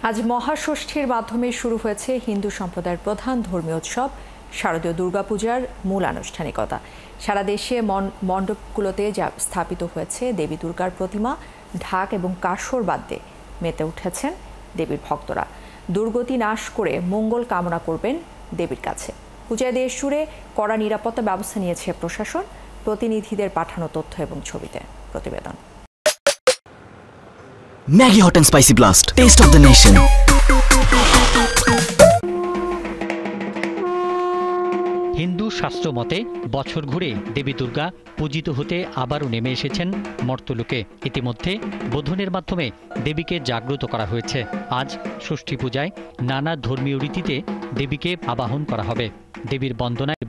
আজ মহাষষ্ঠীর মাধ্যমে শুরু হয়েছে হিন্দু সম্প্রদায়ের প্রধান ধর্মীয় উৎসব শারদীয় দুর্গাপূজার মূল আনুষ্ঠানিকতা। সারা দেশে মণ্ডপগুলোতে স্থাপিত হয়েছে দেবী দুর্গার প্রতিমা, ঢাক এবং কাসর বাদ্যে মেতে উঠেছেন দেবীর ভক্তরা। দুর্গতি নাশ করে মঙ্গল কামনা করবেন দেবীর কাছে। পূজায় দেশ জুড়ে কড়া নিরাপত্তা ব্যবস্থা নিয়েছে প্রশাসন। প্রতিনিধিদের পাঠানো তথ্য এবং ছবিতে প্রতিবেদন। Maggi Hot and Spicy Blast, Taste of the Nation. Hindu শাস্ত্র মতে বছর ঘুরে দেবী দুর্গা পূজিত হতে আবারও নেমে এসেছেন মর্তলোকে। ইতিমধ্যে বোধনের মাধ্যমে দেবীকে জাগ্রত করা হয়েছে। আজ ষষ্ঠী পূজায় নানা ধর্মীয় রীতিতে দেবীকে আবাহন করা হবে। দেবীর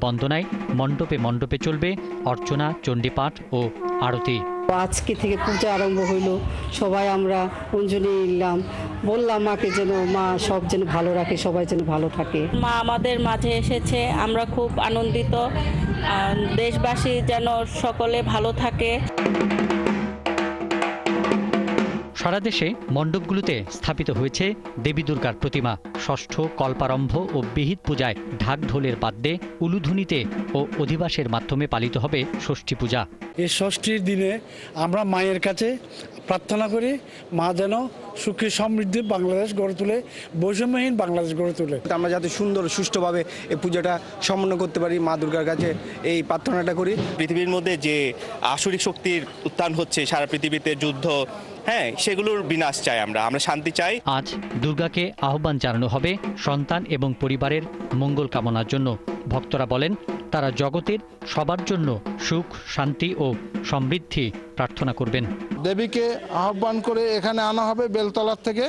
বন্দনায় মণ্ডপে মণ্ডপে চলবে অর্চনা, চণ্ডীপাঠ ও আরতি। আজকে থেকে পূজা আরম্ভ হইল, সবাই আমরা অঞ্জলি নিলাম, বললাম মাকে যেন মা সব যেন ভালো রাখে, সবাই যেন ভালো থাকে। মা আমাদের মাঝে এসেছে, আমরা খুব আনন্দিত। দেশবাসী যেন সকলে ভালো থাকে। সারা দেশে মণ্ডপগুলোতে স্থাপিত হয়েছে দেবী দুর্গার প্রতিমা। ষষ্ঠ, কল্পারম্ভ ও বিহিত পূজায় ঢাক ঢোলের বাদ্যে, উলুধ্বনিতে ও অধিবাসের মাধ্যমে পালিত হবে ষষ্ঠী পূজা। এই ষষ্ঠীর দিনে আমরা মায়ের কাছে প্রার্থনা করি, মা যেন সুখী সমৃদ্ধি বাংলাদেশ গড়ে তোলে, বৈষম্যহীন বাংলাদেশ গড়ে তোলে। আমরা যাতে সুন্দর সুষ্ঠুভাবে এই পূজাটা সম্পন্ন করতে পারি, মা দুর্গার কাছে এই প্রার্থনাটা করি। পৃথিবীর মধ্যে যে আসরিক শক্তির উত্থান হচ্ছে, সারা পৃথিবীতে যুদ্ধ, সেগুলোর বিনাশ চাই। আমরা শান্তি চাই। আজ দুর্গাকে আহ্বান জানানো হবে সন্তান এবং পরিবারের মঙ্গল কামনার জন্য। ভক্তরা বলেন, তারা জগতের সবার জন্য সুখ, শান্তি ও সমৃদ্ধি প্রার্থনা করবেন। দেবীকে আহ্বান করে এখানে আনা হবে বেলতলার থেকে।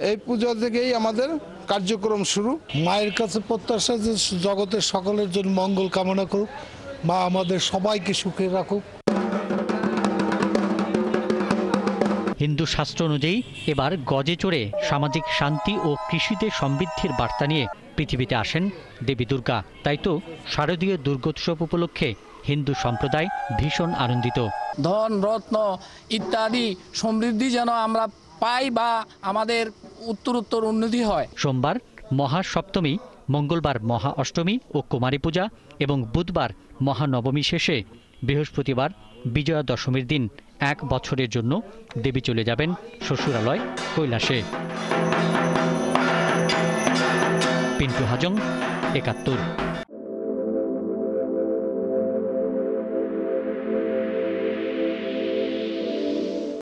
এই পূজা থেকেই আমাদের কার্যক্রম শুরু। মায়ের কাছে প্রত্যাশা যে জগতের সকলের জন্য মঙ্গল কামনা করুক, মা আমাদের সবাইকে সুখে রাখুক। হিন্দু শাস্ত্র অনুযায়ী এবার গজে চড়ে সামাজিক শান্তি ও কৃষিতে সমৃদ্ধির বার্তা নিয়ে পৃথিবীতে আসেন দেবী দুর্গা। তাই তো শারদীয় দুর্গোৎসব উপলক্ষে হিন্দু সম্প্রদায় ভীষণ আনন্দিত। ধন, রত্ন ইত্যাদি সমৃদ্ধি যেন আমরা পাই বা আমাদের উত্তরোত্তর উন্নতি হয়। সোমবার মহাসপ্তমী, মঙ্গলবার মহা অষ্টমী ও কুমারী পূজা এবং বুধবার মহানবমী শেষে বৃহস্পতিবার বিজয়া দশমীর দিন 1 বছরের জন্য দেবী চলে যাবেন শ্বশুরালয় কৈলাসে। পিন্টু হাজং, 71।